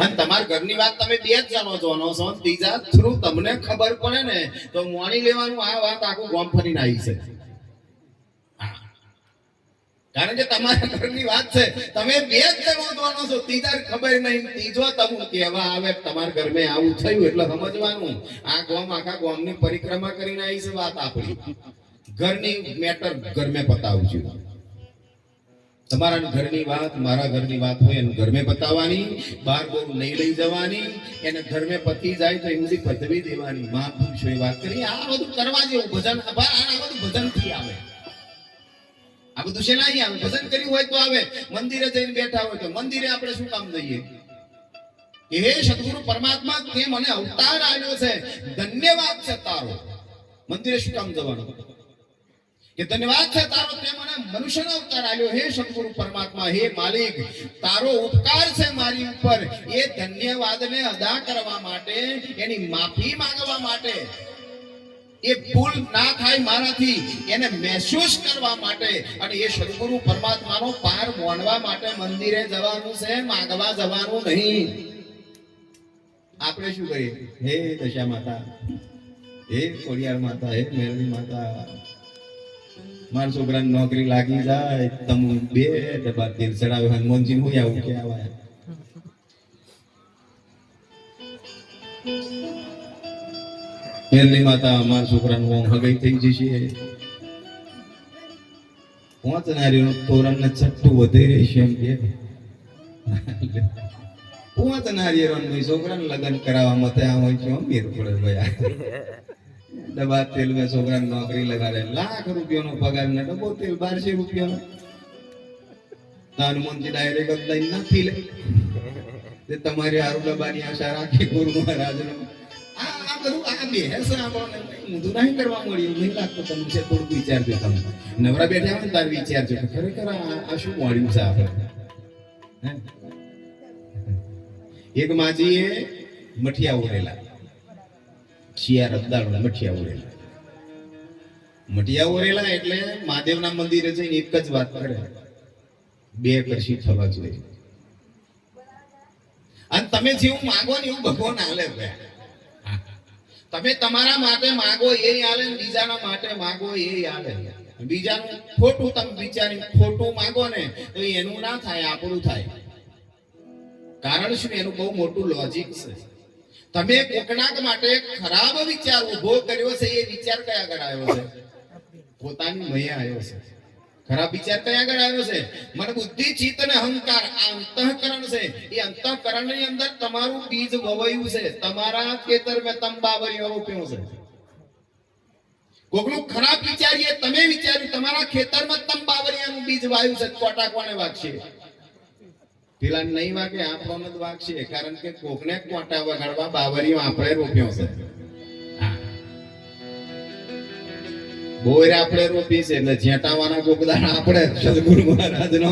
અને તમારા ઘરની વાત તમે બે જ જણો જોનો છો, ત્રીજા થ્રુ તમને ખબર પડે ને તો મોણી લેવાનું આ વાત આખું ગામ ફરીને આવી છે. કારણ કે તમારા ઘરની વાત છે, તમે બે જ જણો જોનો છો, ત્રીજા ખબર નહીં, ત્રીજો તમને કહેવા આવે તમારા ઘરમાં આવું થયું એટલે સમજવાનું આ ગામ આખા ગામની પરિક્રમા કરીને આવી છે. વાત આપણી ઘરની મેટર ઘરમે પતાવું છું. તમારા ઘરની વાત મારા ઘરની વાત હોય એને ઘરમે પતાવવાની, બહાર બહુ નહીં લઈ જવાની, એને ઘરમે પતી જાય તો એમની પદવી દેવાની. મહાપુરુષોએ વાત કરી આ બધું કરવા જેવું ભજન. આ બધું ભજન થી આવે, આ બધું શેના આવે? ભજન કર્યું હોય તો આવે. મંદિરે જઈને બેઠા હોય તો મંદિરે આપણે શું કામ જઈએ? હે સદગુરુ પરમાત્મા તે મને અવતાર આવ્યો છે, ધન્યવાદ છે તારો. મંદિરે શું કામ જવાનું? કે ધન્યવાદ છે તારો તે મને મનુષ્યનો અવતાર આવ્યો. હે સદગુરુ પરમાત્મા, હે માલિક, તારો ઉપકાર છે મારી ઉપર. એ ધન્યવાદને અદા કરવા માટે, એની માફી માંગવા માટે, એ ભૂલ ના થાય મારાથી એને મહેસૂસ કરવા માટે અને એ સદગુરુ પરમાત્માનો પાર મોનવા માટે મંદિરે જવાનું છે, માંગવા જવાનું નહીં. આપણે શું કરીએ? હે દશા માતા, હે કોડિયાર માતા, હે મેરડી માતા, મારા છોકરાને નોકરી લાગી જાય, તમે બે ડબ્બા તેલ ચડાવે, હનુમાનજી હું આવું કે આવા. મેરડી માતા, મારા છોકરાનું હગાઈ થઈ જશે, પાંચ નારીનું તોરણ ને છઠ્ઠું વધે રહેશે એમ કે પાંચ નારીનું છોકરાને લગ્ન કરાવવામાં ત્યાં હોય છે. અમીર પડે ભાઈ, ડબ્બા તેલ મેં છોકરાને નોકરી લગાડે, ₹1,00,000 પગાર ને ડબ્બો તેલ ₹1,200. હનુમાનજી ડાયરેક્ટ લઈને નાખી લે. તમારી હારું ડબ્બાની આશા રાખી ગુરુ મહારાજ નો. આ બધું આ બે હશે, આપણને ઊંધું નહીં કરવા મળ્યું. નહીં લાગતું તમને છે? થોડુંક વિચારજો. તમે નવરા બેઠા હોય ને તાર વિચારજો ખરેખર આ શું મળ્યું છે આપણે. એક માજીએ મઠિયા ઉરેલા, શિયાર અબદાળના મઠિયા ઉરેલા. મઠિયા ઉરેલા એટલે મહાદેવના મંદિરે જઈને એક જ વાત કરે, 2 કરશી થવા જોઈએ. અને તમે જેવું માગો ને એવું ભગવાન આલે. તમે તમારા માટે માગો એ આલે, બીજાના માટે માગો એ આલે. બીજાનું ખોટું તમે વિચારી ખોટું માગો ને તો એનું ના થાય, આપણું થાય. કારણ શું? એનું બહુ મોટું લોજિક છે. તમે કોકનાક માટે ખરાબ વિચાર ઉભો કર્યો છે, એ વિચાર કયા આગળ આવ્યો છે? પોતાની મૈયા આવ્યો છે. ખરાબ વિચાર કયા આગળ આવ્યો છે? મને બુદ્ધિ, ચિત્ત અને અહંકાર, આ અંતઃકરણ છે. એ અંતઃકરણ ની અંદર તમારું બીજ વવાયું છે. તમારા ખેતર મેં તંબાવરીઓ રોપ્યો છે. કોકનું ખરાબ વિચારીએ, તમે વિચાર્યું તમારા ખેતરમાં તંબાવરિયાનું બીજ વાયું છે. કોટા કોને વાગશે? પેલા નહીં વાગે, આપણને જ વાગશે. કારણ કે કોકને કોટા વગાડવા બાવરીઓ આપણે રોપ્યો છે. બોર આપણે રોપી છે એટલે જેટાવાના કોકદાર આપણે. સદગુરુ મહારાજ નો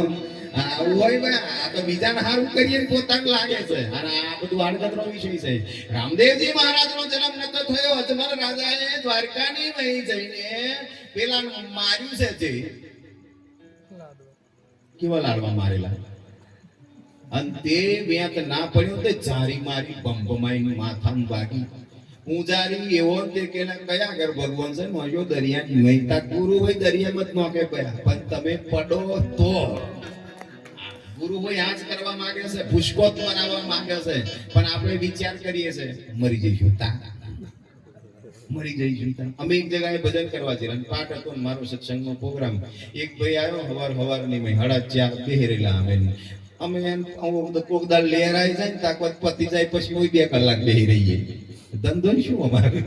આવું હોય ભાઈ. આ તો બીજાને સારું કરીએ પોતાને લાગે છે. અને આ બધું આડકતરો વિષય છે. રામદેવજી મહારાજ નો જન્મ નતો થયો. અજમલ રાજાએ દ્વારકાની વહી જઈને પેલા માર્યું છે. જે કેવા લાડવા મારેલા, અને તે વેત ના પડ્યો તે જારી મારી બંબમાઈ માથામાં વાગી. પૂજારી એવો તે કેલા કયા ઘર ભગવાન છે? મોજો દરિયાની મહેતા ગુરુ હોય દરિયામાં જ નોકે ગયા. પણ તમે પડો તો ગુરુ હોય આજ કરવા માંગે છે, પુષ્કોત બનાવવા માંગે છે. પણ આપણે વિચાર કરીએ છે મરી જઈશું, મરી જઈશું. અમે એક જગ્યાએ ભજન કરવા જઈએ, પાઠ હતો મારો સત્સંગનો પ્રોગ્રામ. એક ભાઈ આવ્યો હવારની મેં 4:30 બેહેરેલા. અમે કોકદાર લહેરાઈ જાય ને તાકત પતી જાય પછી 2 કલાક બેહી રહીએ. ધંધો શું અમારે?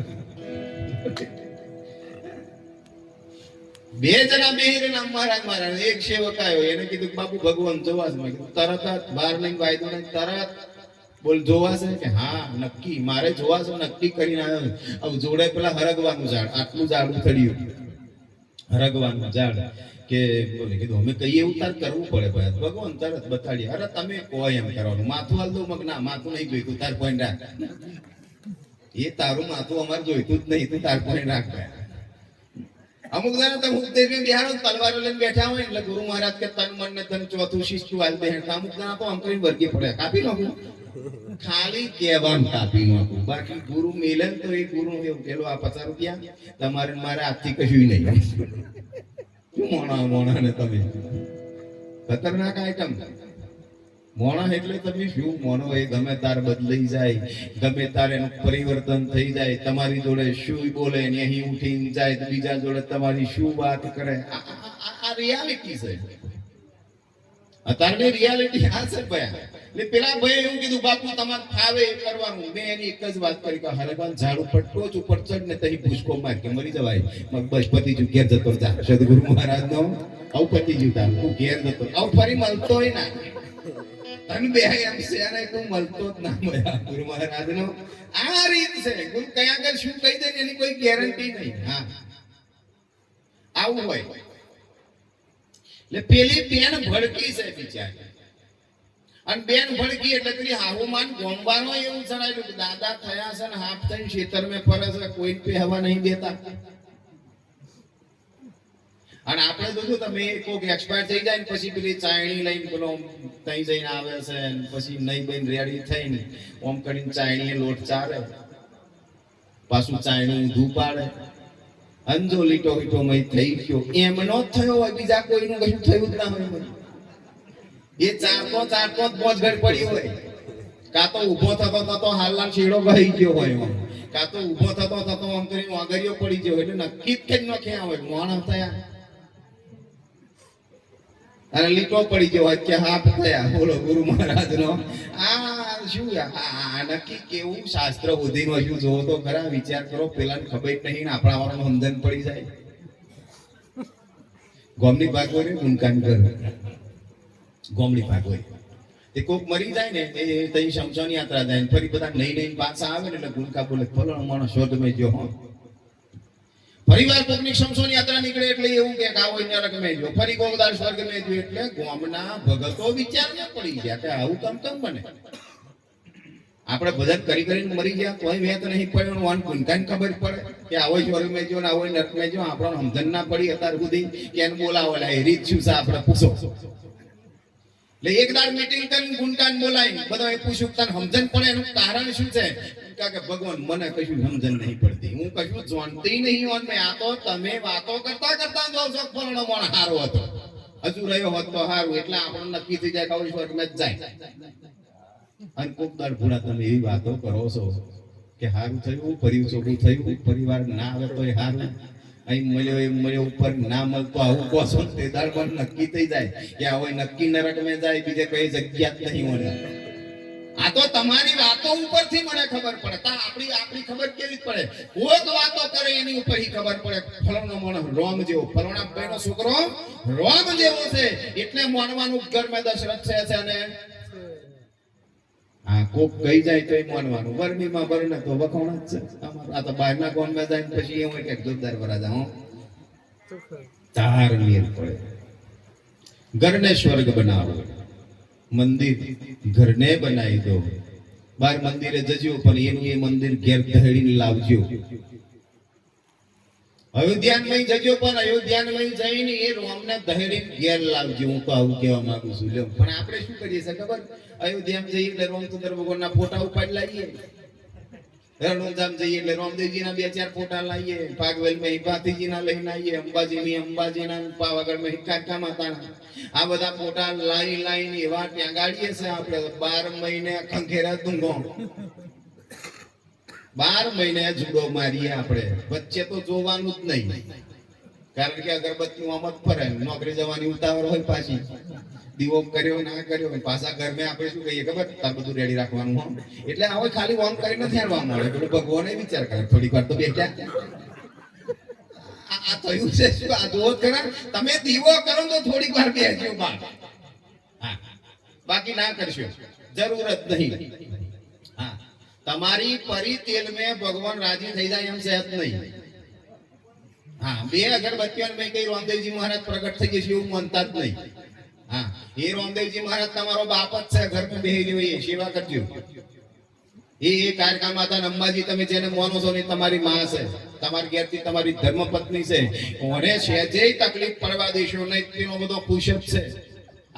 2 જણા બેહી રહેલા મારા. એક સેવક આવ્યો, એને કીધું બાપુ ભગવાન જોવા છે. તરત જ બહાર નહીં વાયદો નહીં, તરત બોલ જોવા છે કે હા નક્કી મારે જોવા છે. નક્કી કરીને આવ્યો. જોડે પેલા હરગવાનું ઝાડ, આટલું ઝાડું થડ્યું, હરગવાનું ઝાડ. કે બોલે કીધું અમે કહીએ એવું તાર કરવું પડે ભાઈ. ભગવાન તરત બતાડી. અરે તમે કહો એમ કરવાનું. માથું હાલ દો મગ ના, માથું નહીં જોઈતું, તાર પોઈન્ટ રાખ. એ તારું માથું અમારે જોઈતું જ નહીં, તું તાર પોઈન્ટ રાખ. અમુક દાડા તો હું દેવી બિહારો તલવારો લઈને બેઠા હોય એટલે ગુરુ મહારાજ કે તન મન ને તન ચોથું શિસ્તુ હાલ દે. અમુક દાડા તો આમ કરીને વર્ગી પડે, કાપી નાખું. ખાલી કહેવાનું કાપી નાખું, બાકી ગુરુ મિલન તો એ ગુરુ એવું પેલો આ 50 રૂપિયા તમારે ને મારે આજથી કશું નહીં. શું મોણા ને તમે ખતરનાક આઈટમ. મોણા એટલે તમે શું મોનો એ ગમે તાર બદલાઈ જાય, ગમે તાર એનું પરિવર્તન થઈ જાય, તમારી જોડે શું બોલે ને અહીં ઉઠીને જાય તો બીજા જોડે તમારી શું વાત કરે. આ રિયાલિટી છે. અત્યારની રિયાલિટી આ છે ભાઈ. એટલે પેલા ભાઈ એવું કીધું બાપુ તમારે ફાવે એ કરવાનું. મેં એની એક જ વાત કરી કે હરબાન ઝાડ ઉપર ટોચ ઉપર ચડ ને તઈ ભૂસકો માર કે મરી જવાય. બસ પતિ જુ ઘેર જતો જા. સદગુરુ મહારાજ નો આવું પતિ જુ તાર તું ઘેર જતો આવું ફરી મળતો હોય ના તન બે એમ છે અને તું મળતો જ ના મળ્યા. ગુરુ મહારાજ નો આ રીત છે. ગુરુ કયા આગળ શું કહી દે એની કોઈ ગેરંટી નહીં. હા આવું હોય. એટલે પેલી બેન ભડકી છે બિચારી, અને બેન ભડકી એટલે પેલી હાહુમાન ગોંબાનો એવું જણાવ્યું કે દાદા થયા છે ને હાફ થઈને ખેતર મેં ફરે છે, કોઈ પે હવા નહીં દેતા. અને આપણે જોયું તમે કોઈક એક્સપાયર થઈ જાય ને પછી પેલી ચાયણી લઈને પેલો તઈ જઈને આવે છે ને પછી નહીં બહીને રેડી થઈને ઓમ કરીને ચાયણીએ લોટ ચારે, પાછું ચાયણી ઊંધું પાડે. અંજો લીટો લીટો મય થઈ ગયો એમનો થયો હોય, બીજા કોઈનું કશું થયું જ ના હોય. એ ચારતો પોચ ઘર પડી હોય, કાં તો ઊભો થતો થતો હાલના છેડો વહી ગયો હોય, કાં તો ઊભો થતો થતો આમ કરીને વાગરીઓ પડી ગયો. એટલે નક્કી જ કઈ ન ક્યાં હોય મોણા થયા અને લીટો પડી ગયો હોય કે હાફ થયા. બોલો ગુરુ મહારાજ નો આ શું આ નક્કી કેવું શાસ્ત્ર બુદ્ધિ નો શું જોવો તો ખરા. વિચાર કરો, પેલા ખબર નહીં ને આપણા વાળાનું સમજણ પડી જાય. ગોમની ભાગ હોય ને ગુણકાન કર ગોમડી ભાગ હોય એ કોક મરી જાય ને એ તઈ શમશાન યાત્રા જાય ને ફરી બધા નહીં પાછા આવે ને એટલે ગુણકા બોલે ફલાણો માણસ સ્વર્ગમાં ગયો. હો ફરીવાર કોકની શમશાન યાત્રા નીકળે એટલે એવું કે આવો નરકમાં ગયો, ફરી કોકદાર સ્વર્ગમાં ગયો. એટલે ગામના ભગતો વિચાર ન પડી ગયા કે આવું કેમ બને. આપણે ભજન કરી કરીને મરી ગયા તોય મેં તો નહીં પડ્યો. વાન ગુણકાન ખબર પડે કે આવો સ્વર્ગમાં ગયો ને આવો નરકમાં ગયો. આપણને સમજણ ના પડી અત્યાર સુધી કે એને બોલાવેલા એ રીત શું છે આપણે પૂછો. એટલે એક દાડ મીટિંગ કરીને ગુણગાન બોલાવી બધા પૂછ્યું તને સમજણ પડે એનું કારણ શું છે? કે ભગવાન મને કશું સમજણ નહીં પડતી, હું કશું જાણતી નહીં. આ તો તમે વાતો કરતા કરતા જો છો ફલાણો માણસ હારો હતો, હજુ રહ્યો હોત તો હારું. એટલે આપણને નક્કી થઈ જાય કે સ્વર્ગમાં જ જાય. અને કોક દાડ ભૂલા તમે એવી વાતો કરો છો કે હારું થયું, ફરી ચોખ્ખું થયું, પરિવાર ના આવે તો હારું, અહીં મળ્યો ઉપર ના મળતો આવું કહો છો તે દાડ પણ નક્કી થઈ જાય કે હવે નક્કી નરકમાં જાય, બીજે કઈ જગ્યા જ નહીં હોય. આ તો તમારી વાતો ઉપરથી મને ખબર પડે. આપણી ખબર કેવી પડે? કોઈ વાતો કરે એની ઉપર ખબર પડે ફલાણો માણસ રોમ જેવો, ફલાણા ભાઈનો છોકરો રોમ જેવો છે એટલે માનવાનું ઘરમાં દશરથ છે. અને હા કોક કહી જાય તો માનવાનું. ગરમીમાં બરને તો વખોણ જ છે. આ તો બહારના કોનમાં જાય પછી એવું કે જોરદાર વરાજા હો તાર મેર પડે. ઘરને સ્વર્ગ બનાવો, મંદિર ઘરને બનાવી દો. બાર મંદિરે જજો પણ એનું એ મંદિર ઘેર દહેડીને લાવજો. અયોધ્યામાં જજો પણ અયોધ્યામાં જઈને એ રોમને દહેડીને ઘેર લાવજો. હું તો આવું કહેવા માંગુ છું. પણ આપણે શું કરીએ છીએ ખબર? અયોધ્યામાં જઈએ એટલે રામચંદ્ર ભગવાનના ફોટા ઉપાડી લાવીએ, રણુંજામ જઈએ એટલે રામદેવજીના 2-4 ફોટા લાવીએ, ભાગવેલમાં હિંભાતીજીના લઈને આવીએ, અંબાજીના પાવાગઢમાં હિંકાકા માતાના આ બધા ફોટા લાઈને એવા ત્યાં ગાડીએ છે આપણે. 12 મહિને ખંખેરા દુંગો 12 મહિને જુડો મારીએ આપણે. વચ્ચે તો જોવાનું જ નહીં, કારણ કે અગરબત્તી આમ જ ફરે. નોકરી જવાની ઉતાવળ હોય, પાછી દીવો કર્યો ના કર્યો પાછા ઘરમાં આપણે શું કહીએ ખબર? તાર બધું રેડી રાખવાનું હો. એટલે હવે ખાલી ઓન કરીને થેરવા મળે. પેલું ભગવાને વિચાર કરે થોડીક વાર તો બેઠા આ થયું છે શું? આ જોવો ખરા તમે દીવો કરો તો થોડીક વાર બેસજો બહાર, બાકી ના કરશો, જરૂરત નહીં. હા તમારી પરી તેલ મેં ભગવાન રાજી થઈ જાય એમ સહેજ નહીં. હા 2 અગરબત્તીઓ મેં કઈ રામદેવજી મહારાજ પ્રગટ થઈ જશે એવું માનતા જ નહીં. હા એ રામદેવજી મહારાજ તમારો બાપ જ છે, ઘરમાં બેહી હોય સેવા કરજો. એ કારકા માતા અંબાજી તમે જેને માનો છો ને તમારી માં છે, તમારી ઘેરથી તમારી ધર્મપત્ની છે. કોને સહેજે તકલીફ પડવા દેશો નહીં, તેનો બધો ખુશ જ છે.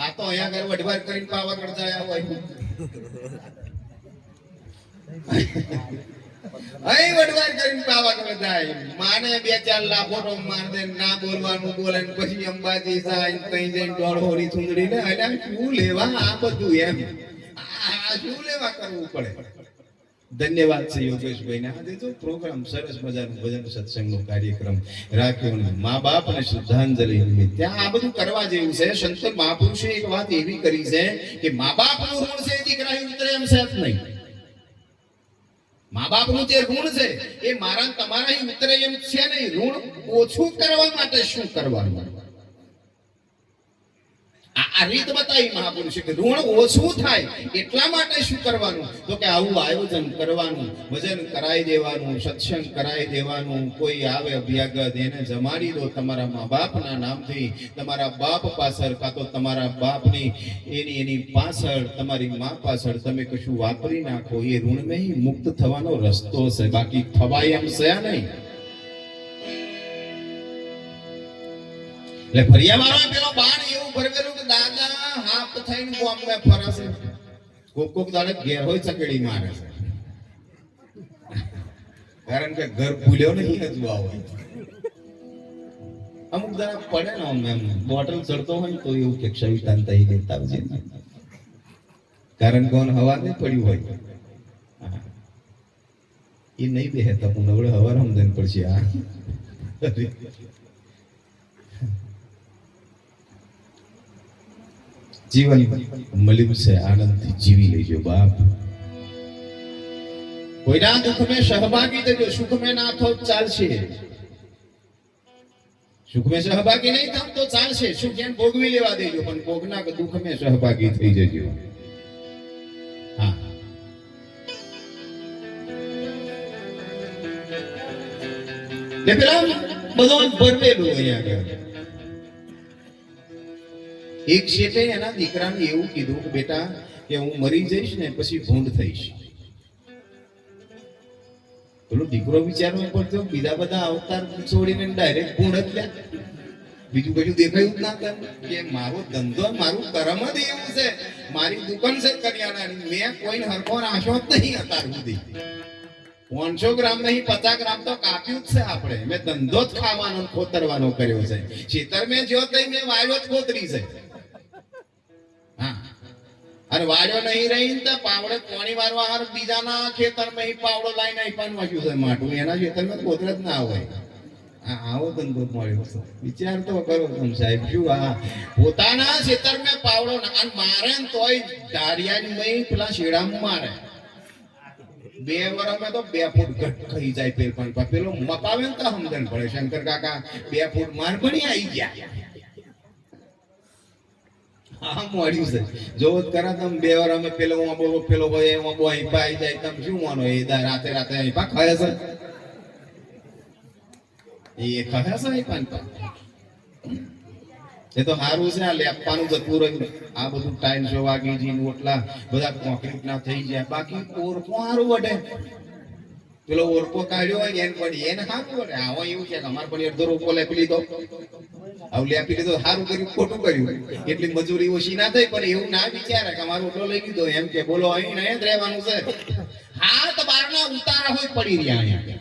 આ તો અહીંયા આગળ વઢવાર કરીને પાવાગઢ જાય હોય. અહીં વડવાર કરીને પાવાગઢ જાય, માને 2-4 લાફોટો માર દે, ના બોલવાનું બોલે ને પછી અંબાજી જાય, તઈ જઈને ડોળહોરી ચૂંદડી લે. એટલે શું લેવા આ બધું એમ, આ શું લેવા કરવું પડે. ધન્યવાદ છે યોગેશભાઈ ને. આજે તો પ્રોગ્રામ સરસ મજાનો ભજન સત્સંગનો કાર્યક્રમ રાખ્યો ને મા બાપને શ્રદ્ધાંજલિ નિમિત્તે ત્યાં આ બધું કરવા જેવું છે. સંત મહાપુરુષે એક વાત એવી કરી છે કે મા બાપનું ઋણ છે દીકરા ઉતરે એમ છે જ નહીં. મા બાપનું જે ઋણ છે એ મારા તમારા ઉતરે એમ છે નહીં. ઋણ ઓછું કરવા માટે શું કરવાનું, આ રીત બતાવી મહાપુરુષે કે ઋણ ઓછું થાય એટલા માટે શું કરવાનું, તો કે આવું આયોજન કરવાનું, ભજન કરાવી દેવાનું, સત્સંગ કરાવી દેવાનું. કોઈ આવે અભ્યાગત એને જમાડી દો તમારા મા બાપના નામથી. તમારા બાપ પાછળ કાં તો તમારા બાપની એની પાછળ તમારી મા પાછળ તમે કશું વાપરી નાખો. એ ઋણમાં મુક્ત થવાનો રસ્તો છે, બાકી થવાય એમ છે નહીં. એટલે ફરિયાવાળો પેલો બાણ એવું ભરવેલું કે દાદા હાથ થઈને ગામમાં ફરશે. કોક દાડે ઘેર હોય ચકેડી મારે છે, કારણ કે ઘર ભૂલ્યો નહીં હજુ આવો. અમુક જરા પડે ને એમ બોટલ ચડતો હોય તો એવું કે ક્ષવિતાન થઈ લેતા આવજે, કારણ કોણ હવા નહીં પડ્યું હોય એ નહીં બેહતા. હું નવડે હવા રમદન પડશે. આ જીવન મળ્યું છે, આનંદથી જીવી લેજો બાપ. કોઈના દુઃખમાં સહભાગી થજો, સુખમાં ના થો ચાલશે. સુખમાં સહભાગી નહીં થાવ તો ચાલશે, સુખ એને ભોગવી લેવા દેજો, પણ ભોગના દુઃખમાં સહભાગી થઈ જજો. હા, ને પેલા બધો ભરવેલું અહીંયા આગળ. એક શેઠે એના દીકરાને એવું કીધું કે બેટા કે હું મરી જઈશ ને પછી ભૂંડ થઈશ. પેલો દીકરો વિચારવા પડતો બીજા બધા અવતાર છોડીને ડાયરેક્ટ ભૂંડ જ લે, બીજું કશું દેખાયું જ ના કરે. કે મારો ધંધો મારું કર્મ જ એવું છે, મારી દુકાન છે કરિયાણાની, મેં કોઈને હરખો રાખ્યો જ નહીં અત્યાર સુધી. 500 ગ્રામ નહીં 50 ગ્રામ તો કાપ્યું જ છે આપણે. મેં ધંધો જ ખાવાનો ખોતરવાનો કર્યો છે. ખેતર મેં જો તઈ મેં વાળ્યો જ ખોતરી છે. અને વાળ્યો નહીં રહી તો પાવડે પાણી વારવા હાર બીજાના ખેતરમાં પાવડો લાઈને આઈપાન વાગ્યું છે માટું. એના ખેતરમાં કોતર જ ના હોય. આવો ધંધો મળ્યો છે. વિચાર તો કરો તમે સાહેબ, શું આ પોતાના ખેતરમાં પાવડો ના મારે ને તોય ધારિયાની પેલા શેડામાં મારે. 2 વર્ષમાં તો 2 ફૂટ ઘટ ખાઈ જાય. પેલો મપાવે ને તો સમજણ પડે. શંકર કાકા 2 ફૂટ માર ભણી આવી ગયા. હા મળ્યું છે. જોવો કરા તમે 2 વાર અમે પેલો પેલો ભાઈ અહીં પાઈ જાય. તમે શું માનો એ રાતે અહીં પા ખાય છે, એ ખાય છે અહીં પાન. એ તો સારું છે. આ લેપવાનું જતું રહ્યું. આ બધું ટાઈમ 6 વાગી જઈને ઓટલા બધા કોન્ક્રીટ ના થઈ જાય. બાકી ઓરપો સારું વડે. પેલો ઓરપો કાઢ્યો હોય એને પડી એને સારું વડે. આવો એવું છે કે અમારે પણ અડધો રોપો લેપી લીધો, આવું લેપી લીધો, સારું કર્યું ખોટું કર્યું. એટલી મજૂરી ઓછી ના થઈ. પણ એવું ના વિચારે કે અમારો ઓટલો લઈ લીધો એમ કે બોલો અહીં નહીં જ રહેવાનું છે. હાથ બારના ઉતારા હોય પડી રહ્યા અહીંયા.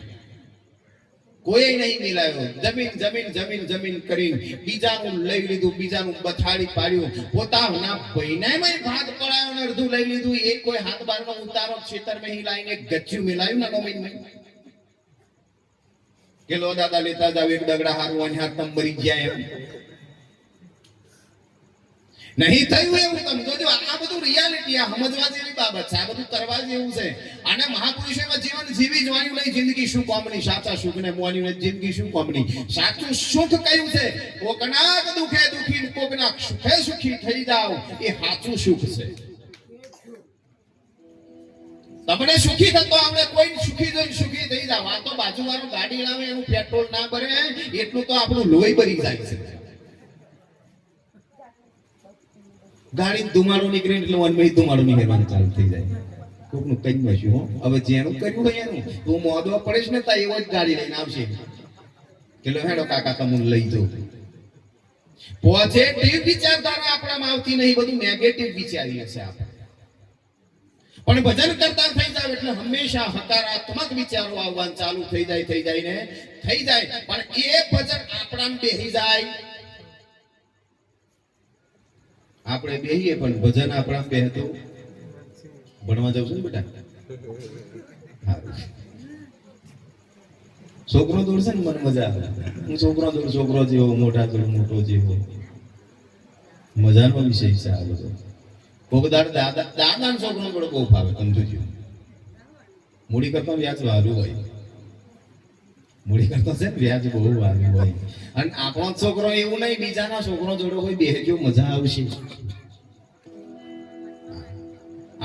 કોઈ નહીં મિલાયો. જમીન જમીન જમીન જમીન કરીને બીજાનું લઈ લીધું, બીજાનું બથાડી પાડ્યું, પોતાના ભાઈનામાં ભાગ પડાયો ને અડધું લઈ લીધું. એ કોઈ હાથ બારનો ઉતારો ખેતરમાં હિલાઈને ગચ્યું મિલાયું ના નોમીન કે લો દાદા લેતા જાવ એક દગડા હારું અને હાથ તમ મરી ગયા એમ નહીં થયું. એવું તમે જોજો. આ બધું રિયાલિટી, આ સમજવા જેવી બાબત છે, આ બધું કરવા જેવું છે. અને મહાપુરુષોમાં જીવન જીવી જવાનું નહીં. જિંદગી શું કોમની, સાચા સુખ ને મોની જિંદગી શું કોમની. સાચું સુખ કયું છે? કોકના દુખે દુખી, કોકના સુખે સુખી થઈ જાવ, એ સાચું સુખ છે. તમને સુખી થતો આપણે કોઈ સુખી જોઈ સુખી થઈ જાવ. આ તો બાજુવાળો ગાડી લાવે એનું પેટ્રોલ ના ભરે એટલું તો આપણું લોહી ભરી જાય છે. ગાડી ધુમાડો નીકળે એટલે વનભાઈ ધુમાડો નીકળવાનું ચાલુ થઈ જાય. કોકનું કઈ નશું. હો હવે જેનું કર્યું હોય એનું તું મોદવા પડે ને તા એવો જ ગાડી લઈને આવશે કે લો હેડો કાકા તમને લઈ જાઉં. પોઝિટિવ વિચારધારા આપણામાં આવતી નહીં, બધું નેગેટિવ વિચારીએ છે આપણે. પણ ભજન કરતા થઈ જાવ એટલે હંમેશા હકારાત્મક વિચારો આવવાનું ચાલુ થઈ જાય ને થઈ જાય. પણ એ ભજન આપણામાં બેહી જાય, આપણે બેહીએ પણ ભજન આપણા બેહતું. ભણવા જાવ છું ને બેટા? છોકરો દોડશે ને મને મજા આવે. હું છોકરો દોડ છોકરો જેવો, મોટા દોડ મોટો જેવો. મજાનો વિષય છે આ બધો. કોકદાર દાદા છોકરો જોડે બહુ ફાવે. તમે જોજો, મૂડી કરતા વ્યાજ વાલું હોય. મૂડી કરતા છે વ્યાજ બહુ વાલું હોય. અને આપણો છોકરો એવું નહીં, બીજાના છોકરો જોડે હોય બેહજો, મજા આવશે.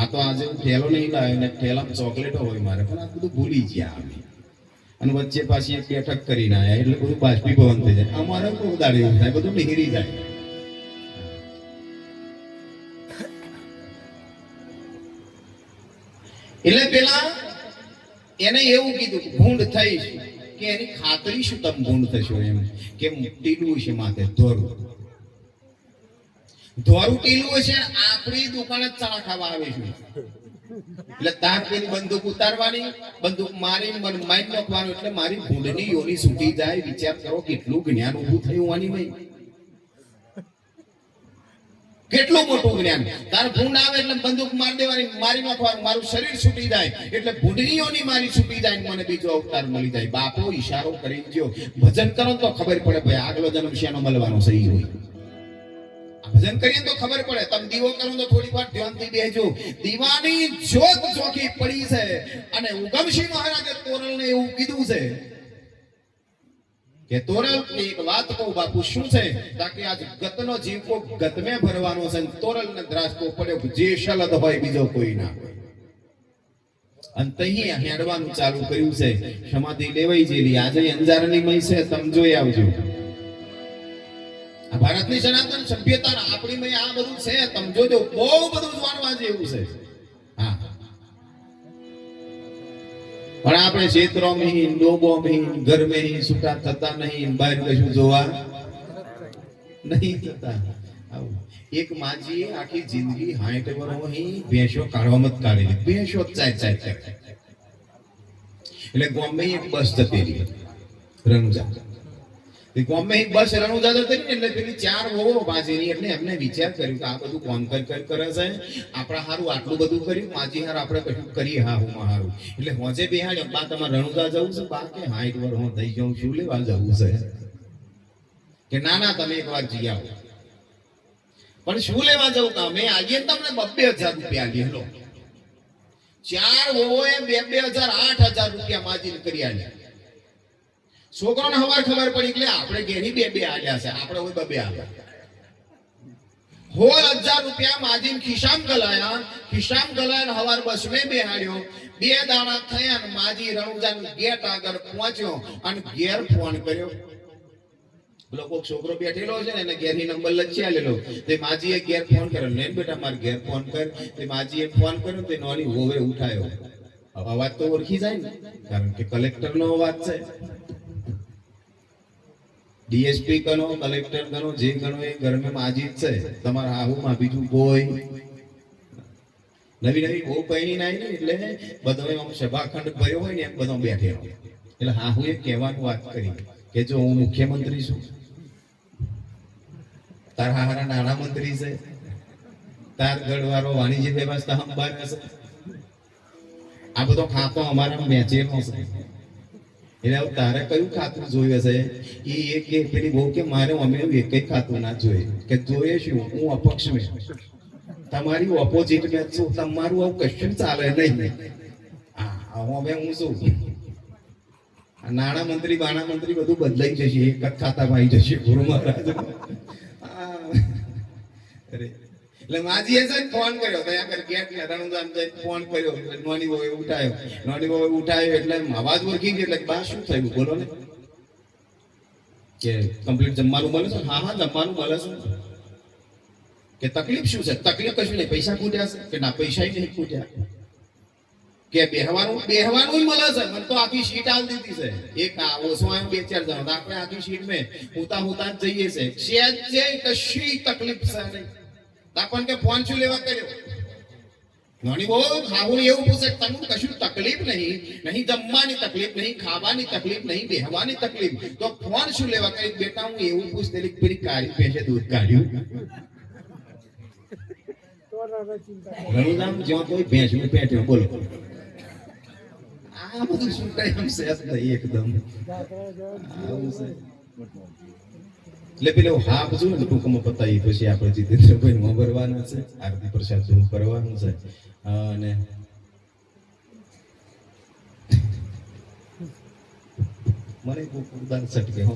આ તો આજે હું ઠેલો નહીં લાવ્યો ને ઠેલામાં ચોકલેટો હોય મારે, પણ આ બધું ભૂલી ગયા અમે. અને વચ્ચે પાછી એક બેઠક કરીને આવ્યા એટલે બધું બાષ્પીભવન થઈ જાય. અમારે કોઈ દાડી એવું થાય, બધું નીકળી જાય. એટલે પેલા એને એવું કીધું ભૂંડ થઈશ, કે એની ખાતરી શું તમે ભૂંડ થશો? એમ કે ટીલું છે માથે, ધોરું ટીલું હશે, આપણી દુકાને ચણા ખાવા આવે છે. એટલે તાર પેલી બંદૂક ઉતારવાની, બંદૂક મારી મને માઇન્ડ નાખવાનું, એટલે મારી ભૂંડની યોની છૂટી જાય. વિચાર કરો કેટલું જ્ઞાન ઊભું થયું આની ભાઈ, કેટલું મોટું જ્ઞાન. તાર ભૂંડ આવે એટલે બંદૂક મારી દેવાની, મારી નાખવાનું, મારું શરીર છૂટી જાય એટલે ભૂંડની યોની મારી છૂટી જાય, મને બીજો અવતાર મળી જાય. બાપો ઈશારો કરી ગયો. ભજન કરો તો ખબર પડે ભાઈ આગલો જન્મ શેનો મળવાનો સહી હોય. ભજન કરીએ તો ખબર પડે. તમે દીવો કરો તો થોડી વાર ધ્યાનથી બેસજો. દીવાની જ્યોત ચોખી પડી છે. અને ઉગમસિંહ મહારાજે તોરલને એવું કીધું છે કે તોરલ એક વાત કહું બાપુ, શું છે? તાકે આજ ગતનો જીવકો ગતમે ભરવાનો છે. તોરલને દ્રાસકો પડ્યો જે શલદ હોય બીજો કોઈ ના હોય. અને તહીં હેડવાનું ચાલુ કર્યું છે. સમાધિ લેવાઈ જેલી આજે અંજારની મય છે, તમે જોઈ આવજો. ભારતની સનાતન સભ્યતા આપણી મય આ બધું છે, તમે જોજો. બહુ બધું જાણવા જેવું છે. હા, પણ આપણે ક્ષેત્રોમાં લોકોમાં ઘરમાં સુટા થતા નહીં, બહાર કશું જોવા નહીં થતા. એક માજીએ આખી જિંદગી 60 વર્ષ ભેંસો કાઢવામાં જ કાઢેલી. ભેંસો ચાય એટલે ગામમાં એક બસ જતી રહી રણુજા. ગામમાં એક બસ રણુજા જતી રહી એટલે પેલી 4 વહુઓ માજીની. એટલે એમને વિચાર કર્યું કે આ બધું કોણ કરે છે, આપણા હારું આટલું બધું કર્યું, માજી હાર આપણે કશું કરીએ. હા હું હારું. એટલે હોજે બેહાડ્યો, બા તમારે રણુજા જવું છે? બા કે 60 વર્ષ હું થઈ જાઉં, શું લેવા જવું છે? કે ના તમે એક વાર જઈ આવો. પણ શું લેવા જવું? કે અમે આવીએ તમને 2,000 રૂપિયા લીધો. 4 વહુએ 2,000 રૂપિયા માજીને કરી આલ્યા. છોકરાને હવાર ખબર પડી એટલે આપણે ઘેરી 2 આલ્યા છે, આપણે હોય 2 આલ્યા. 16,000 રૂપિયા માજીને ખિસ્સામ ગલાયા. હવાર બસ મેં બેહાડ્યો. 2 દાડા થયા ને માજી રણુજાની ગેટ આગળ પહોંચ્યો અને ઘેર ફોન કર્યો. લોકો છોકરો બેઠેલો છે ને એને ઘેરની નંબર લખી આલેલો. તે માજીએ ઘેર ફોન કર્યો, ને બેટા મારે ઘેર ફોન કર. તે માજીએ ફોન કર્યો, તે નોની વોવે ઉઠાયો. અવાજ તો ઓળખી જાય ને, કારણ કે કલેક્ટરનો અવાજ છે. ડીએસપી કનો, કલેક્ટર કનો, જે કનો એ ઘરમાં માજી જ છે. તમારા આહુમાં બીજું કોઈ નવી બહુ પૈણી નાઈ ને એટલે બધો આમ સભાખંડ ભર્યો હોય ને એમ બધો બેઠેલો. એટલે હાહુએ કહેવાનું વાત કરી કે જો હું મુખ્યમંત્રી છું, તાર હારા નાણા મંત્રી છે, તાર ગઢવાળો વાણિજ્ય વ્યવસ્થા સંભાળે છે, આ બધો ખાતો અમારા મેચેનો છે. એટલે તારે કયું ખાતું જોયું હશે? એ એક પેલી બહુ કે મારે અમે એક ખાતું ના જોઈએ. કે જોઈએ શું? હું અપક્ષ મેં, તમારી ઓપોઝિટ મેં છું, તમારું આવું કશું ચાલે નહીં. હવે હું શું નાણા મંત્રી બાણા મંત્રી બધું બદલાઈ જશે, એક જ ખાતામાં આવી જશે ગુરુ મહારાજ. એટલે માજીએ છે ફોન કર્યો, ત્યાં આગળ ગેટ રણુજામ ફોન કર્યો. નોની વહુએ ઉઠાયો એટલે અવાજ ઓળખી ગયો. એટલે બા શું થયું બોલો ને? કે કમ્પ્લીટ જમવાનું મળે છે? હા જમવાનું મળે છે. કે તકલીફ શું છે? તકલીફ કશું નહીં, પૈસા ખૂટ્યા છે? કે ના પૈસા નહીં ખૂટ્યા. કે બેહવાનું મળે છે? મને તો આખી સીટ આલ દીધી છે. એક ઓછો આવ્યો 2-4 જણા, આપણે આખી સીટ મેં હુતા જઈએ છે. કશી તકલીફ છે નહીં. આપણને કે ફોન શું લેવા કર્યો? નાની બહુ હાહુ એવું પૂછે કે તમને કશું તકલીફ નહીં જમવાની તકલીફ નહીં, ખાવાની તકલીફ નહીં, બેહવાની તકલીફ, તો ફોન શું લેવા કઈ બેટા હું એવું પૂછતેલી પેલી કાળી ભેંસે દૂધ કાઢ્યું રણુદામ જ્યાં કોઈ ભેંસનું પેટ્યો બોલો આ બધું શું કઈ આમ સેસ નહીં એકદમ આવું છે એટલે પેલો હાફ જો ને ટૂંકમાં પતાવી પછી આપણે જીતેન્દ્રભાઈ માં ભરવાના છે, આરતી પ્રસાદ કરવાનું છે અને મને ઉદાર સટકે હો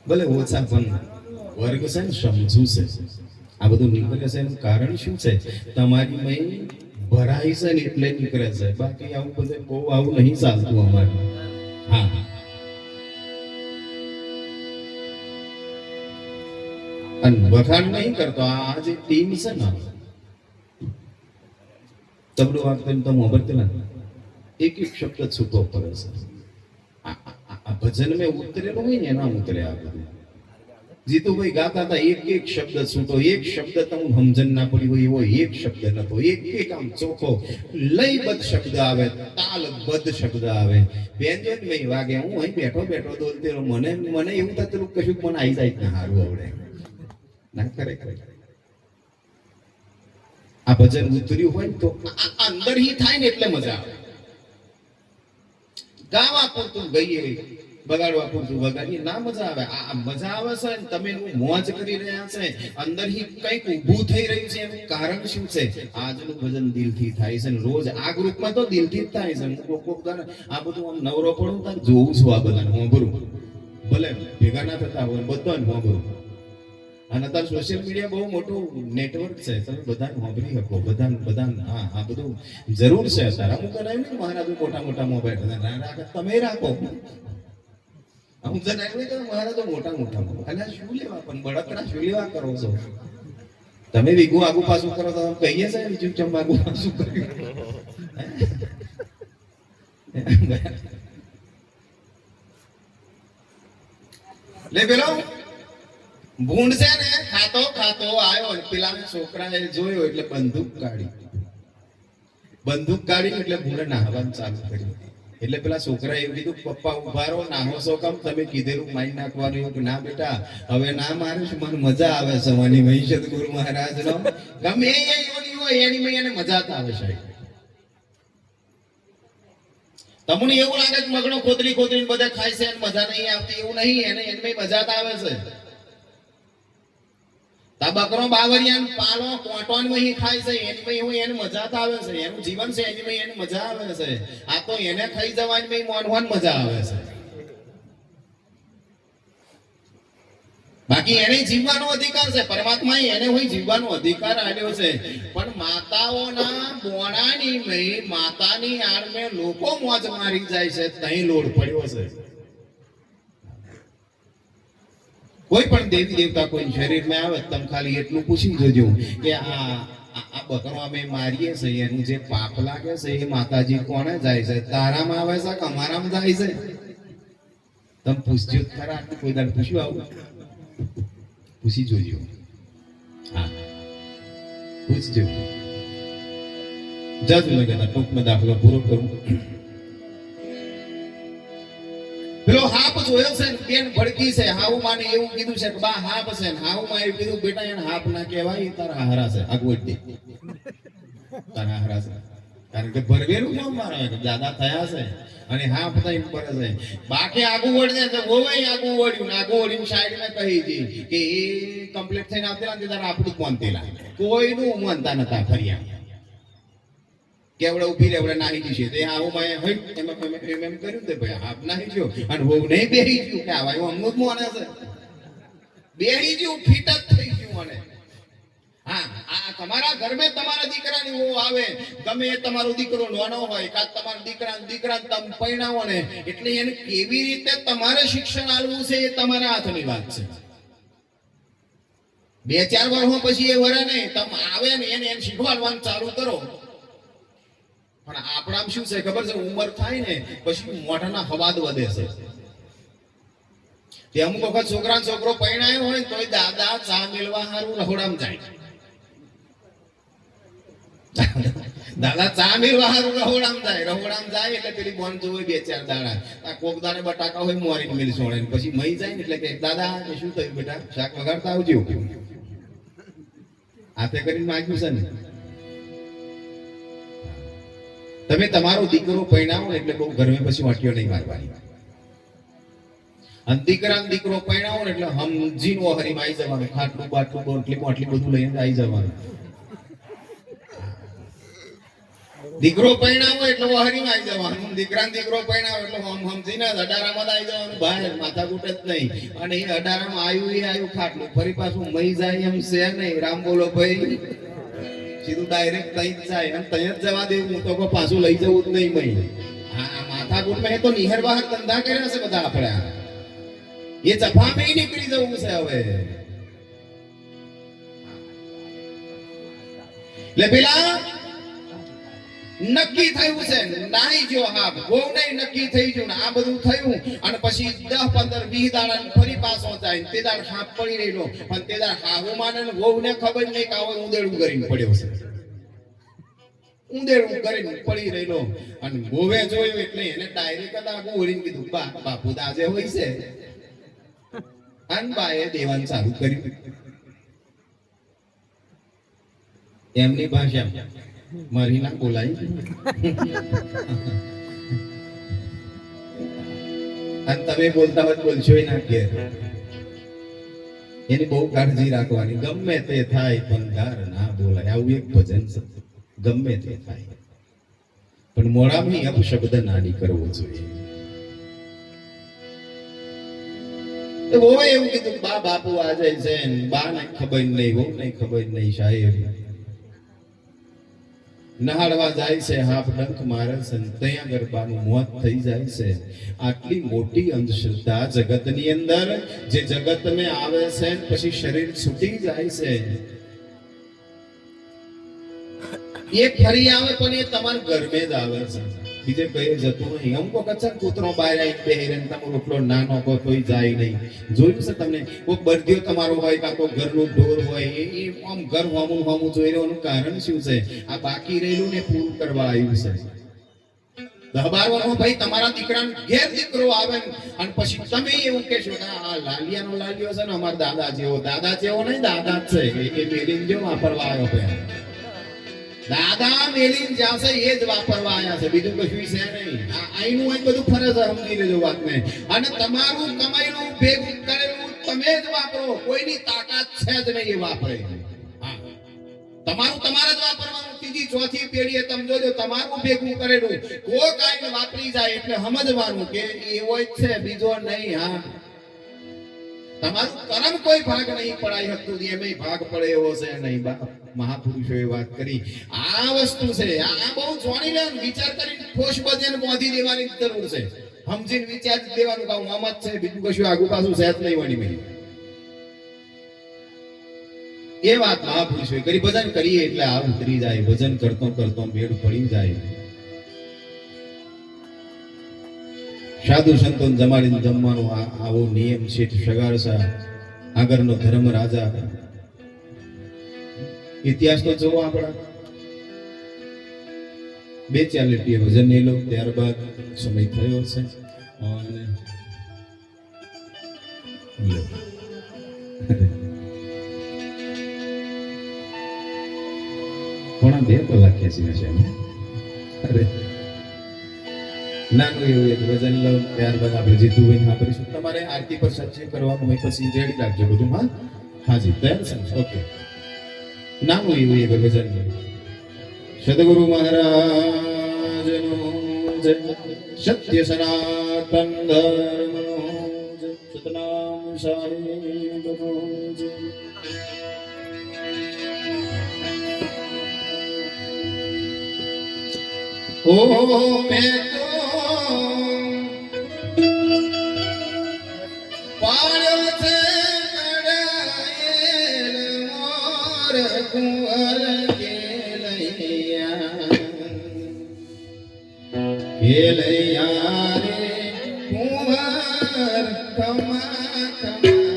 ભલે ઓછા પણ વર્ગ છે ને સમજુ છે આ બધું નીકળે છે એનું કારણ શું છે તમારી મય ભરાઈ છે ને એટલે નીકળે છે, બાકી આવું બધું બહુ આવું નહીં ચાલતું અમારે. હા અને વખાણ નહીં કરતો આ જે ટીમ છે ને તબલું વાગતું તો મોબરતેલા એક એક શબ્દ છૂટો પડે છે. આ ભજન મેં ઉતરેલું હોય ને એના ઉતરે આ બધું. જીતુભાઈ ગાતા હતા એક એક શબ્દ છૂટો, એક શબ્દ તમને સમજણ ના પડી હોય એવો એક શબ્દ નતો, એક એક આમ ચોખ્ખો લયબદ્ધ શબ્દ આવે, તાલબદ્ધ શબ્દ આવે. બેનજો ને ભાઈ વાગે હું અહીં બેઠો બેઠો દોલતેલો મને એવું થતું કશું મને આવી જાય ને સારું આવડે ના ખરેખર આ ભજન ઉતર્યું હોય ને તો અંદર હી થાય ને એટલે મજા આવે. ગાવા પૂરતું ગઈએ, બગાડવા પૂરતું બગાડીએ ના મજા આવે. આ મજા આવે છે ને તમે મોજ કરી રહ્યા છે, અંદર હી કઈક ઊભું થઈ રહ્યું છે એનું કારણ શું છે? આજનું ભજન દિલથી થાય છે ને રોજ આ ગ્રુપમાં તો દિલથી જ થાય છે. હું કોક આ બધું આમ નવરો પડું તાર જોઉં છું આ બધાને મોંભરું, ભલે ભેગા ના થતા હોય બધાને મોંભરું. અને અત્યારે સોશિયલ મીડિયા બહુ મોટું નેટવર્ક છે, તમે બધા મોબાઈલ શકો, બધા હા આ બધું જરૂર છે. અત્યારે અમુક કરાયું ને મહારાજ મોટા મોટા મોબાઈલ રાખે, તમે રાખો. અમુક જણાવ્યું કે મહારાજો મોટા મોટા મોબાઈલ અને શું લેવા પણ બળતરા શું લેવા કરો છો તમે? વીગું આગુ પાછું કરો તો કહીએ છે બીજું ચમ આગુ પાછું કર્યું લે પેલો ભૂંડ છે ને ખાતો ખાતો આવ્યો પેલા છોકરાએ જોયો એટલે બંદૂક કાઢી એટલે ભૂંડે નાહવાનું ચાલુ કર્યું. એટલે પેલા છોકરા એવું કીધું પપ્પા ઉભા રહો, નાહો છો કામ? તમે કીધેલું મારી નાખવાનું. એવું ના બેટા હવે ના મારીશ, મને મજા આવે છે મારી મહી સદગુરુ મહારાજ નો ગમે એની મય એને મજા આવે સાહેબ. તમને એવું લાગે કે મગનો ખોતરી બધા ખાય છે મજા નહીં આવતી, એવું નહીં. એને એની મજા આવે છે. તા બકરો બાવરિયાન પાલો કોટોન મહી ખાય છે એની મય હું એને મજા આવે છે, એનું જીવન છે એની મય એને મજા આવે છે. આ તો એને ખાઈ જવાની મય મોનવાન મજા આવે છે. બાકી એને જીવવાનો અધિકાર છે, પરમાત્મા એને હોય જીવવાનો અધિકાર આપ્યો છે. પણ માતાઓના બોણાની મય માતાની આડમે લોકો મોજ મારી જાય છે, તઈ લોડ પડ્યો છે. કોઈ પણ દેવી દેવતા કોઈ શરીરમાં આવે તમે ખાલી એટલું પૂછી જોજો કે આ બકરો અમે મારીએ છીએ એનું જે પાપ લાગે છે એ માતાજી કોને જાય છે? તારામાં આવે છે કે અમારામાં જાય છે? તમે પૂછજો ખરા, કોઈ દાડ પૂછ્યું આવું? પૂછી જોજો. હા પૂછજો. જજ લગા ટૂંકમાં દાખલો પૂરો કરું. પેલો હાપ જોયો છે ને બેન ભડકી છે, હાઉ માને એવું કીધું છે કે બા હાપ છે ને હાઉ માં એવું કીધું બેટા એને હાપ ના કહેવાય, તારા હારા છે આગવડતી તારા હારા છે. કારણ કે ભરવેલું કેમ મારે દાદા થયા છે અને હાપ થઈ પડે છે. બાકી આગું વળને તો ઓવાય આગું વળ્યું સાઈડ માં કહી દી કે એ કમ્પ્લીટ થઈને આવતી ને તારા આપણું કોનતેલા કોઈનું માનતા નતા ફર્યા કેવડે ઉભી રેવડે નાહી જશે તે આવું માં એમ કર્યું તે ભાઈ આપ નાહી ગયો અને બહુ નહીં બેહી ગયું કે આવા અમનું જ મોને છે બેહી ગયું ફિટ જ થઈ ગયું. મને હા આ તમારા ઘરમાં તમારા દીકરાની વો આવે ગમે એ તમારો દીકરો નાનો હોય કાં તમારા દીકરા તમે પરણાવો ને એટલે એને કેવી રીતે તમારે શિક્ષણ આપવું છે એ તમારા હાથની વાત છે. 2-4 વર્ષ પછી એ વરે નહીં તમે આવે ને એને શીખવાડવાનું ચાલુ કરો. પણ આપણામાં શું છે ખબર છે? ઉંમર થાય ને પછી મોઢાના હવાદ વધે છે. તે અમુક વખત છોકરો પરણાયો હોય તોય દાદા ચા મેળવા હારું રહોડામાં જાય. દાદા ચા મેળવા હારું રહોડામ જાય એટલે પેલી બોન જોવે 2-4 દાડા આ કોક દાડે બટાકા હોય મોરીને મેલી સોળે પછી મઈ જાય ને એટલે કે દાદા કે શું થયું બેટા શાક વગાડતા આવજો આતે કરીને માંગ્યું છે ને તમે તમારો દીકરો પૈણાવો એટલે બહુ ઘરમે પછી વાટીઓ નહીં મારવાની અને દીકરો પૈણાવો એટલે સમજીને ઓહરીમાં આવી જવાનું ખાટલું બાટલું બોટલી બધું લઈને આવી જવાનું દીકરો પૈણાવો એટલે ઓહરીમાં આવી જવાનું દીકરો પૈણાવો એટલે સમજીને અડારામાં આવી જવાનું બહાર માથાકૂટ જ નહીં અને એ અડારામાં આવ્યું ખાટલું ફરી પાછું મઈ જાય એમ છે નહીં રામ બોલો ભાઈ સીધું ડાયરેક્ટ તઈ જ જાય અને તઈ જ જવા દેવું હું તો પાછું લઈ જવું જ નહીં મઈ હા માથાકૂટમાં એ તો નિહર બહાર ધંધા કર્યા છે બધા આપણે એ જફામાં નીકળી જવું છે હવે એટલે પેલા નક્કી થયું છે નાહી જો હા બહુ નહીં નક્કી થઈ ગયું આ બધું થયું અને પછી 10-15-20 દાડા ફરી પાછો જાય તે દાડ હાથ પડી રહેલો પણ તે દાડ હાહુ માને ને વહુ ને ખબર નહીં કે આવો ઉંદેડું કરીને પડ્યો છે ઉંદેડું કરીને પડી રહેલો અને વહુએ જોયું એટલે એને ડાયરેક્ટ આગું ઓળીને કીધું બાપુ દાજે હોય છે અનબાએ દેવાન ચાલુ કર્યું એમની ભાષા મારી ના બોલાય અને તમે બોલતા હોય બોલશો ના કે એની બહુ કાળજી રાખવાની ગમે તે થાય પણ ગાર ના બોલાય આવું એક ભજન છે ગમે તે થાય પણ મોડામાં અપશબ્દ ના નીકળવો જોઈએ તો બહુ એવું કીધું બાપુ આ જાય છે બા ને ખબર નહીં બહુ નહીં ખબર નહીં સાહેબ નહાડવા જાય છે હાફ ડંક મારે છે ત્યાં ગરબાનું મોત થઈ જાય છે આટલી મોટી અંધશ્રદ્ધા જગતની અંદર જે જગતને આવે છે પછી શરીર છૂટી જાય છે એ ફરી આવે પણ એ તમારા ઘરમે જ આવે છે બીજે કઈ જતું નહીં અમુક કચ્છા કૂતરો બહાર આવી બેહીને તમે રોટલો ના નોખો તોય જાય નહીં જોયું છે તમને કોઈ બરદિયો તમારો હોય કાં તો ઘરનું ઢોર હોય એ આમ ઘર હોમું જોઈ રહ્યું કારણ શું છે આ બાકી રહેલું ને પૂરું કરવા આવ્યું છે 10-12 વર્ષમાં ભાઈ તમારા દીકરાનો ઘેર દીકરો આવે અને પછી તમે એવું કહેશો કે આ લાલિયાનો લાલિયો છે ને અમારા દાદા જેવો નહીં દાદા જ છે એ મેલીન જેવો વાપરવા આવ્યો છે દાદા મેલીન જ્યાં છે એ જ વાપરવા આવ્યા છે બીજું કશું છે નહીં આઈનું અહીં બધું ફરજ સમજી લેજો વાતને અને તમારું કમાયેલું ભેગું કરેલું તમે જ વાપરો કોઈની તાકાત છે જ નહીં એ વાપરે હા તમારું તમારે જ વાપરવાનું ત્રીજી ચોથી પેઢીએ તમે જોજો તમારું ભેગું કરેલું કોઈ કાંઈ વાપરી જાય એટલે સમજવાનું કે એવો જ છે બીજો નહીં હા તમારું કર્મ કોઈ ભાગ નહીં પડાઈ શકતું એમાં ભાગ પડે એવો છે નહીં મહાપુરુષોએ વાત કરી આ વસ્તુ છે આ બહુ જોણી લે વિચાર કરીને ખોશ બધેને બોધી દેવાની જરૂર છે સમજીને વિચાર દેવાનું કે આમ જ છે બીજું કશું આગુ પાછું છે જ નહીં વણી મેં એ વાત મહાપુરુષોએ કરી ભજન કરીએ એટલે આ ઉતરી જાય ભજન કરતો મેળ પડી જાય સાધુ સંતો જમાડીને જમવાનો આવો નિયમ છે સગારસા આગળનો ધર્મ રાજા ઇતિહાસ તો જોવો આપણા 2-4 લીટીએ ભજન લઈ લો ત્યારબાદ સમય થયો છે અને પોણા 2 કલાક ખેંચીને છે અરે નાનું એવું એક ભજન લો ત્યારબાદ આપણે જીતુભાઈ વાપરીશું તમારે આરતી પર સત્સંગ કરવાનું હોય પછી રેડી રાખજો બધું હા હાજી તૈયાર છે ઓકે નાનું એવું એક ભજન સદગુરુ મહારાજનો જય સત્ય સનાતન ધર્મનો જય સતનામ સાહેબનો જય ઓ મેં તો પાડ્યો છે કડાયેલ મોર કુંવર કેલૈયા રે કુંવર ખમા ખમા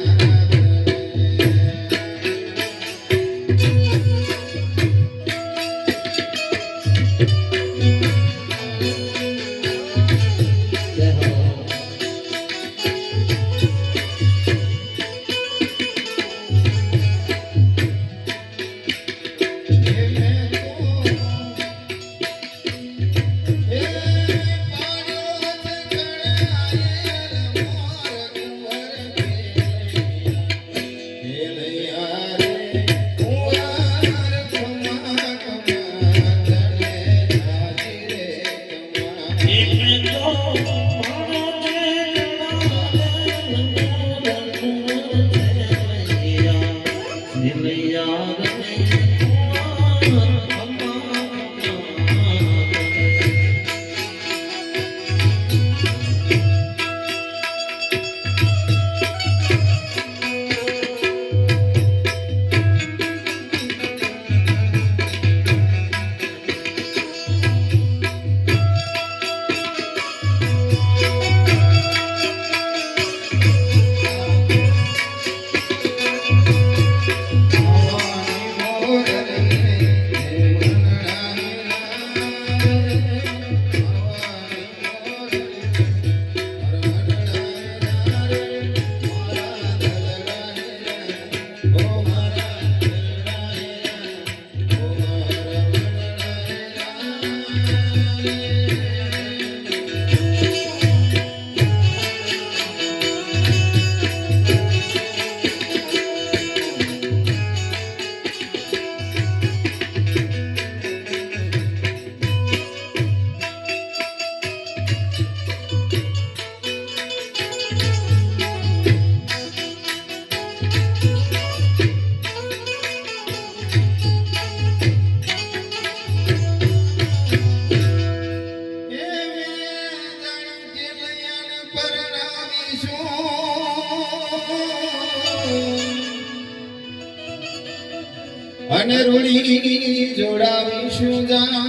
વિષ્ણુ જા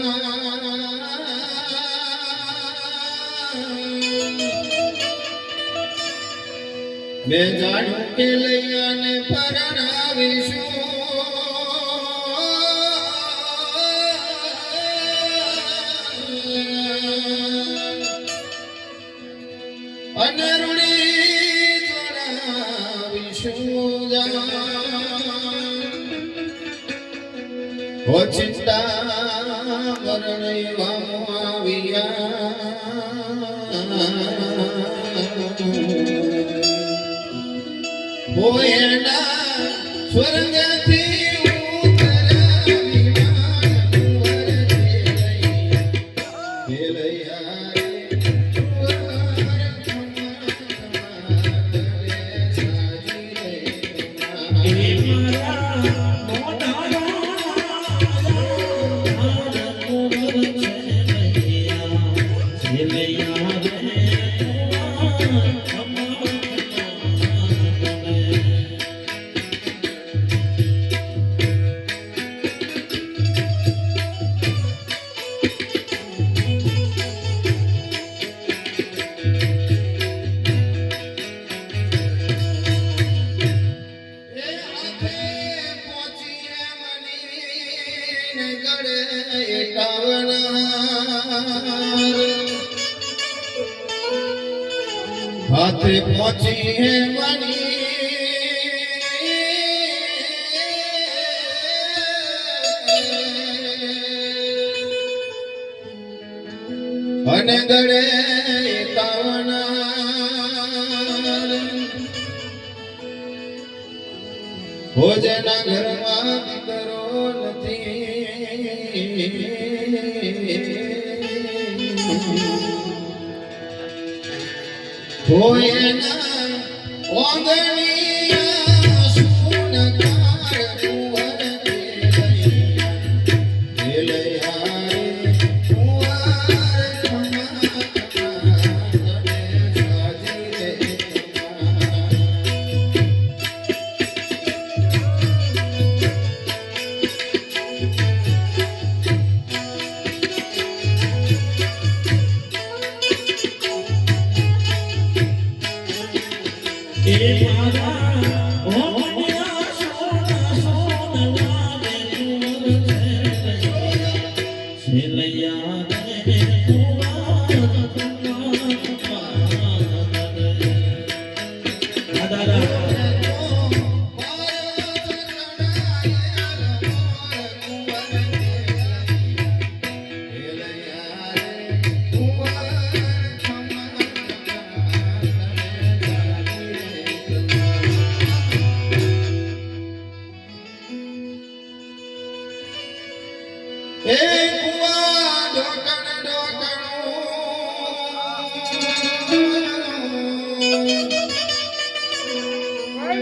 મેં જાણ્યું કે લૈયાને પરણાવીશું અને રૂડી જોડાવીશું ઓ ચિંતા મરણી વામો આવ્યા ઓયના સ્વર્ગથી ઉતરા વિમાન કુંવર ખેલૈયા હાથે પહોંચી હે મની અને ગળે 51 ભોજના ઘરમાં દીકરો નથી ભોયના ઓંગણિયા સુનકાર કુંવર ખેલૈયા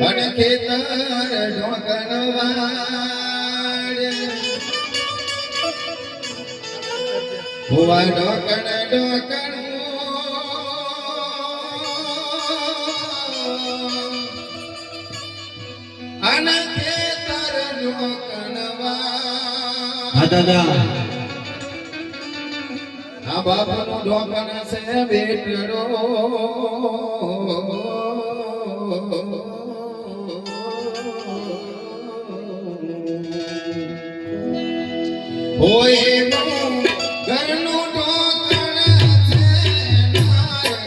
અને ખેતર ઢોકણવાડ હુવા ઢોકણ ઢોકણ અને ખેતર ઢોકણવાડ હા દાદા આ બાપનો ઢોકણ છે બેટડો ઓય ઘરનું ઢોકણ છે માર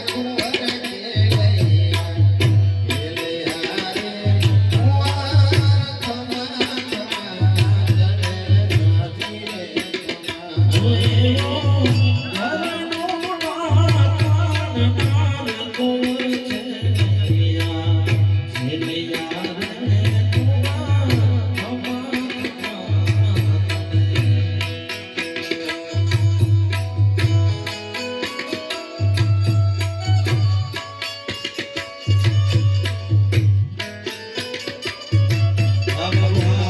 કુંવર ખેલૈયા રે કુંવર ખમા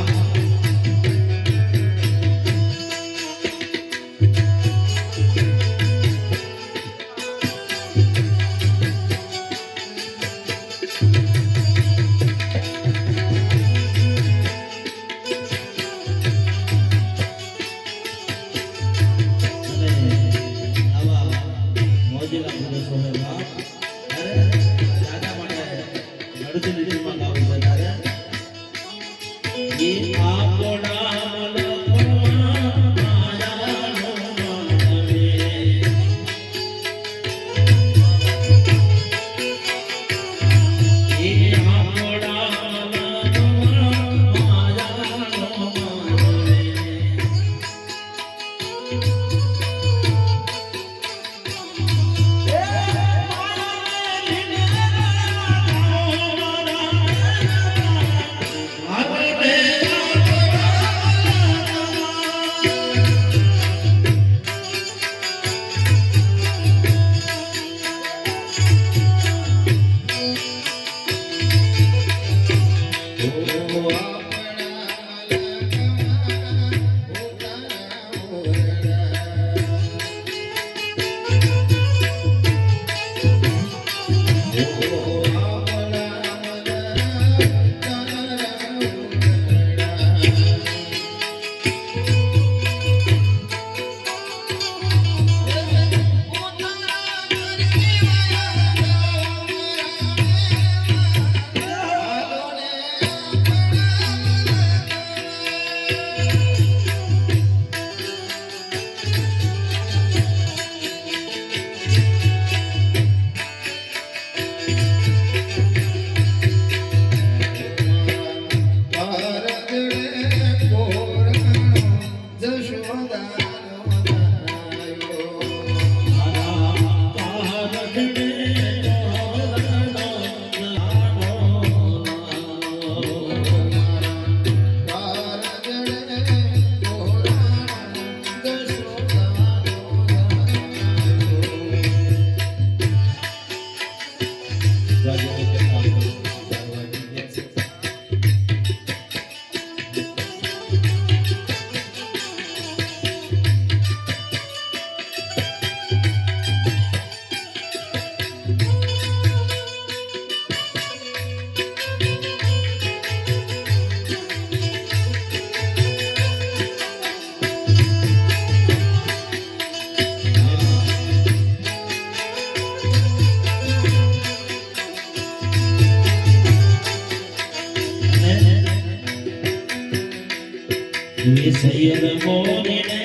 વિષય મોરીને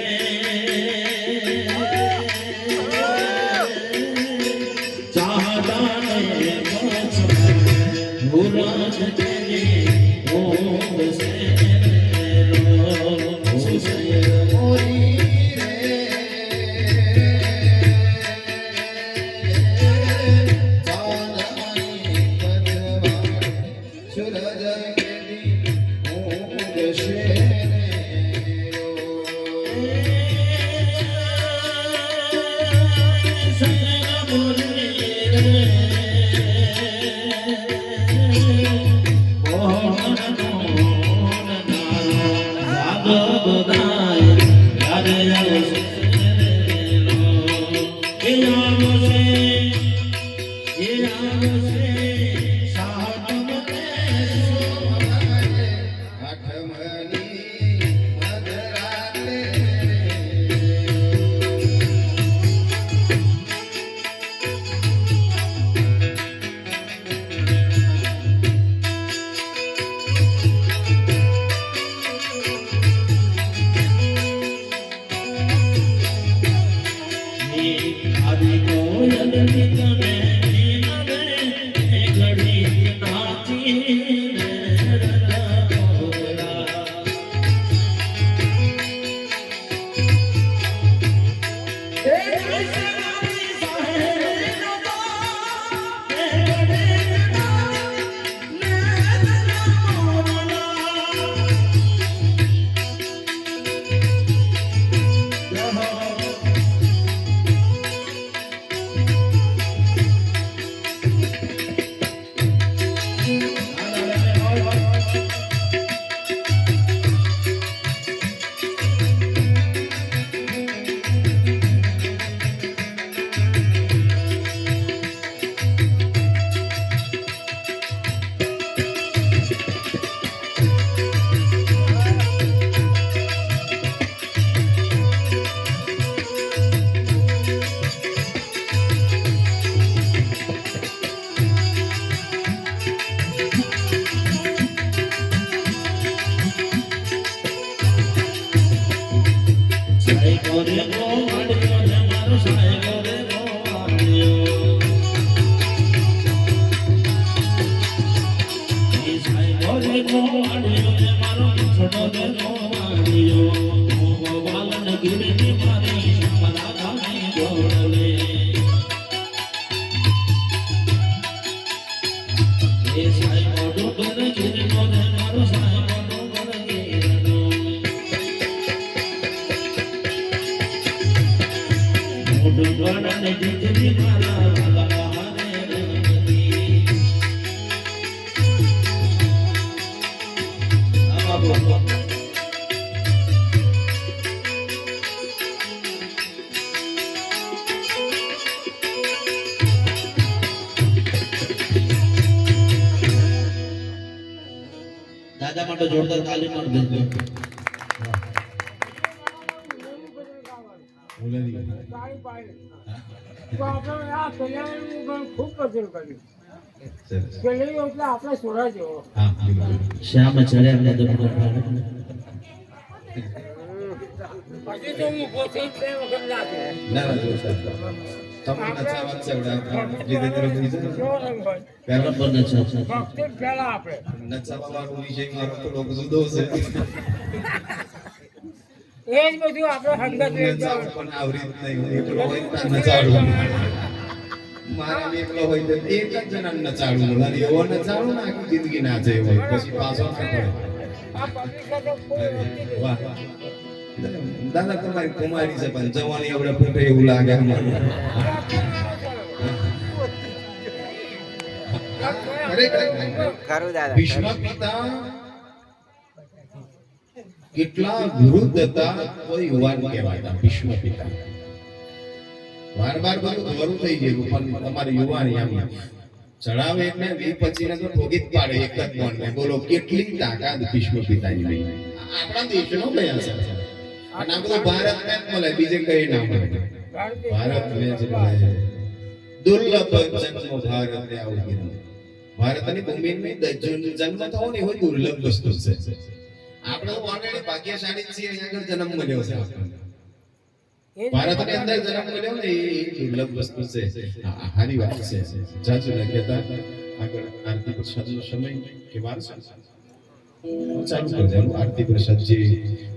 ચાહદાને ભૂરાજ તેરી ઓમ સે વિષય મોરી રે ચાહદાની પરવારે સૂરજ કેરી ઓમ સે Give me દાદા માટે જોરદાર તાલી મારી દેજો. તો આપણે આ કલ્યાણનું પણ ખૂબ પસંદ કર્યું. કલ્યાણ એટલે આપણે સોડા જેવો. શ્યામ ચડ્યા પછી તો હું પોતે બે વખત નાખ્યો. ના ના જો સાહેબ તમે નચાવા છે વડા જીતેન્દ્ર ભાઈ છે કેવો રંગ હોય? બરાબર નથી. ભક્તિ જ પહેલા આપણે. નચાવા વાળો વિષય મારો તો લોકો જુદો છે એ જ બધું આપણે હંગત લઈ નચાવ જવાનું. પણ આવરી નહીં એકલો હોય તો નચાડું મારા એકલો હોય તો એક જ જણા નચાડું અને એવો નચાડું ને આખી જિંદગી નાચે એવો પછી પાછો ના પડે આ પબ્લિક સાથે કોઈ વસ્તી નહીં. વાહ દાદા તમારી કુમારી છે પણ જવાની આપણે ફૂટે એવું લાગે અમારું ખરેખર ભીષ્મ પિતા કેટલા વૃદ્ધ હતા કોઈ યુવાન કહેવાતા ભીષ્મ પિતા વાર બધું ધોરું થઈ ગયું પણ તમારી યુવાની આમ ચડાવે એટલે વી પછી ને તો ઠોકી જ પાડે એક જ બોન્ડ બોલો કેટલી તાકાત ભીષ્મ પિતાની રહી આપણા દેશનો કયા છે અને આ બધું ભારત ને જ મળે બીજે કઈ ના મળે ભારત ને જ મળે દુર્લભ જન્મ ભારતે આવું કીધું ભારતની ભૂમિની જન્મ થવો ને એવો દુર્લભ વસ્તુ છે આપણે તો ઓલરેડી ભાગ્યશાળી છીએ અહીંયા આગળ જન્મ મળ્યો છે આપણને ભારતની અંદર જન્મ મળ્યો ને એ દુર્લભ વસ્તુ છે હારી વાત છે જાજુ ના કહેતા આગળ આરતી પ્રસાદનો સમય કે વાર છે ચાલુ કરી દેવાનું આરતી પ્રસાદ જે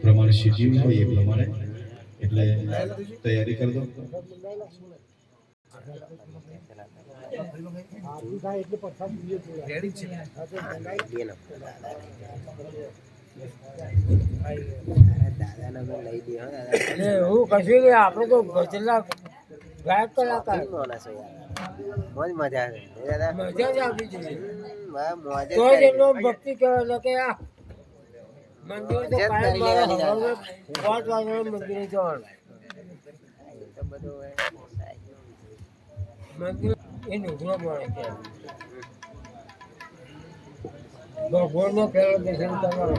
પ્રમાણે શેડ્યુલ હોય એ પ્રમાણે એટલે તૈયારી કરી દો અને એવું કશું નહીં, આપણે તો ગઝલના ગાયક કલાકાર. મજા જ આવવી જોઈએ. તો જ એમનો ભક્તિ કહેવાય કે આ મંદિર તો કાયમ મારા હવારે 5 વાગ્યાના મંદિરે જવાનું. મંદિર એ નુકરો મળે કે ભગવાનનો પહેલો દર્શન કરવાનો.